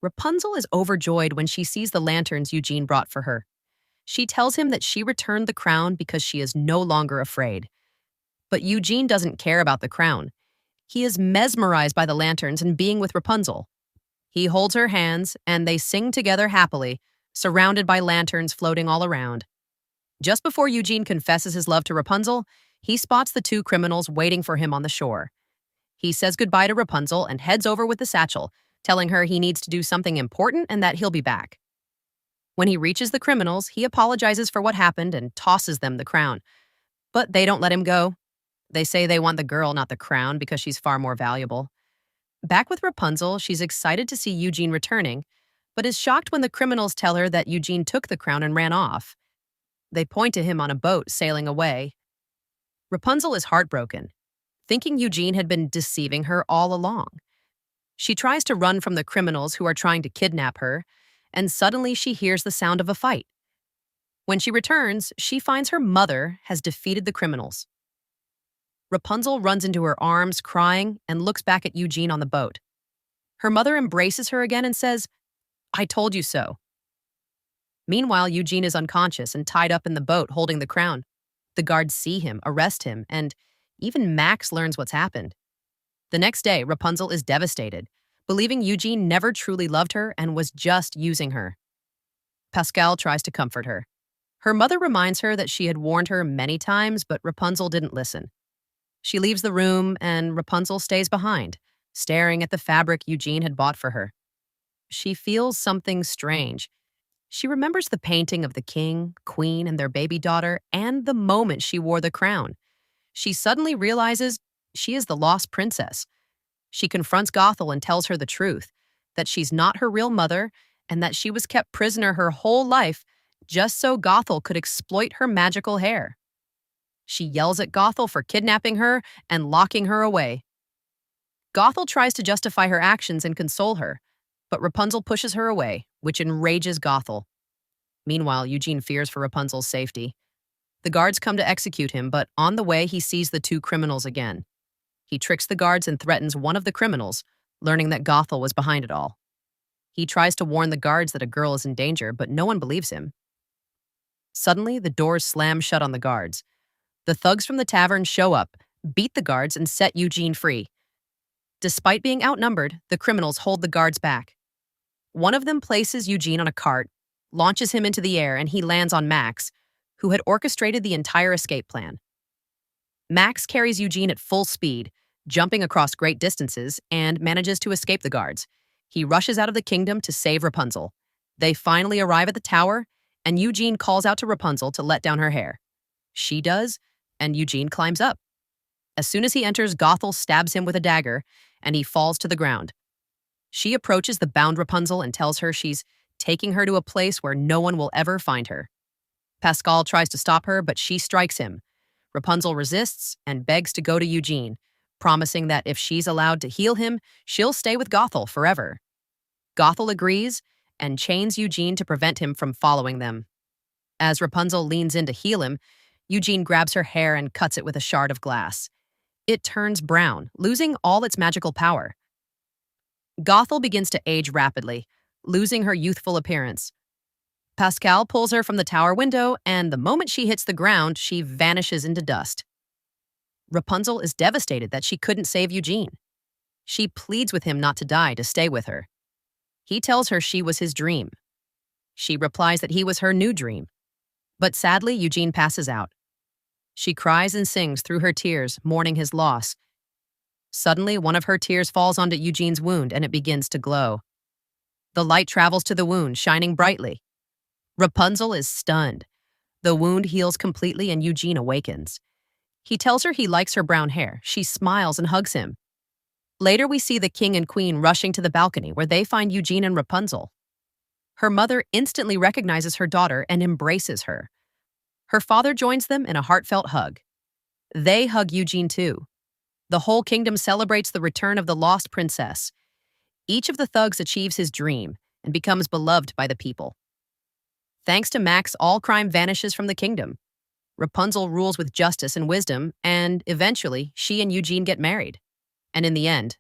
Rapunzel is overjoyed when she sees the lanterns Eugene brought for her. She tells him that she returned the crown because she is no longer afraid. But Eugene doesn't care about the crown. He is mesmerized by the lanterns and being with Rapunzel. He holds her hands, and they sing together happily, surrounded by lanterns floating all around. Just before Eugene confesses his love to Rapunzel, he spots the two criminals waiting for him on the shore. He says goodbye to Rapunzel and heads over with the satchel, telling her he needs to do something important and that he'll be back. When he reaches the criminals, he apologizes for what happened and tosses them the crown. But they don't let him go. They say they want the girl, not the crown, because she's far more valuable. Back with Rapunzel, she's excited to see Eugene returning, but is shocked when the criminals tell her that Eugene took the crown and ran off. They point to him on a boat sailing away. Rapunzel is heartbroken, thinking Eugene had been deceiving her all along. She tries to run from the criminals who are trying to kidnap her, and suddenly she hears the sound of a fight. When she returns, she finds her mother has defeated the criminals. Rapunzel runs into her arms, crying, and looks back at Eugene on the boat. Her mother embraces her again and says, "I told you so." Meanwhile, Eugene is unconscious and tied up in the boat holding the crown. The guards see him, arrest him, and even Max learns what's happened. The next day, Rapunzel is devastated, believing Eugene never truly loved her and was just using her. Pascal tries to comfort her. Her mother reminds her that she had warned her many times, but Rapunzel didn't listen. She leaves the room, and Rapunzel stays behind, staring at the fabric Eugene had bought for her. She feels something strange. She remembers the painting of the king, queen, and their baby daughter, and the moment she wore the crown. She suddenly realizes she is the lost princess. She confronts Gothel and tells her the truth, that she's not her real mother, and that she was kept prisoner her whole life just so Gothel could exploit her magical hair. She yells at Gothel for kidnapping her and locking her away. Gothel tries to justify her actions and console her, but Rapunzel pushes her away, which enrages Gothel. Meanwhile, Eugene fears for Rapunzel's safety. The guards come to execute him, but on the way he sees the two criminals again. He tricks the guards and threatens one of the criminals, learning that Gothel was behind it all. He tries to warn the guards that a girl is in danger, but no one believes him. Suddenly, the doors slam shut on the guards. The thugs from the tavern show up, beat the guards, and set Eugene free. Despite being outnumbered, the criminals hold the guards back. One of them places Eugene on a cart, launches him into the air, and he lands on Max, who had orchestrated the entire escape plan. Max carries Eugene at full speed, jumping across great distances, and manages to escape the guards. He rushes out of the kingdom to save Rapunzel. They finally arrive at the tower, and Eugene calls out to Rapunzel to let down her hair. She does, and Eugene climbs up. As soon as he enters, Gothel stabs him with a dagger, and he falls to the ground. She approaches the bound Rapunzel and tells her she's taking her to a place where no one will ever find her. Pascal tries to stop her, but she strikes him. Rapunzel resists and begs to go to Eugene, promising that if she's allowed to heal him, she'll stay with Gothel forever. Gothel agrees and chains Eugene to prevent him from following them. As Rapunzel leans in to heal him, Eugene grabs her hair and cuts it with a shard of glass. It turns brown, losing all its magical power. Gothel begins to age rapidly, losing her youthful appearance. Pascal pulls her from the tower window, and the moment she hits the ground, she vanishes into dust. Rapunzel is devastated that she couldn't save Eugene. She pleads with him not to die, to stay with her. He tells her she was his dream. She replies that he was her new dream. But sadly, Eugene passes out. She cries and sings through her tears, mourning his loss. Suddenly, one of her tears falls onto Eugene's wound, and it begins to glow. The light travels to the wound, shining brightly. Rapunzel is stunned. The wound heals completely, and Eugene awakens. He tells her he likes her brown hair. She smiles and hugs him. Later, we see the king and queen rushing to the balcony, where they find Eugene and Rapunzel. Her mother instantly recognizes her daughter and embraces her. Her father joins them in a heartfelt hug. They hug Eugene too. The whole kingdom celebrates the return of the lost princess. Each of the thugs achieves his dream and becomes beloved by the people. Thanks to Max, all crime vanishes from the kingdom. Rapunzel rules with justice and wisdom, and eventually, she and Eugene get married. And in the end,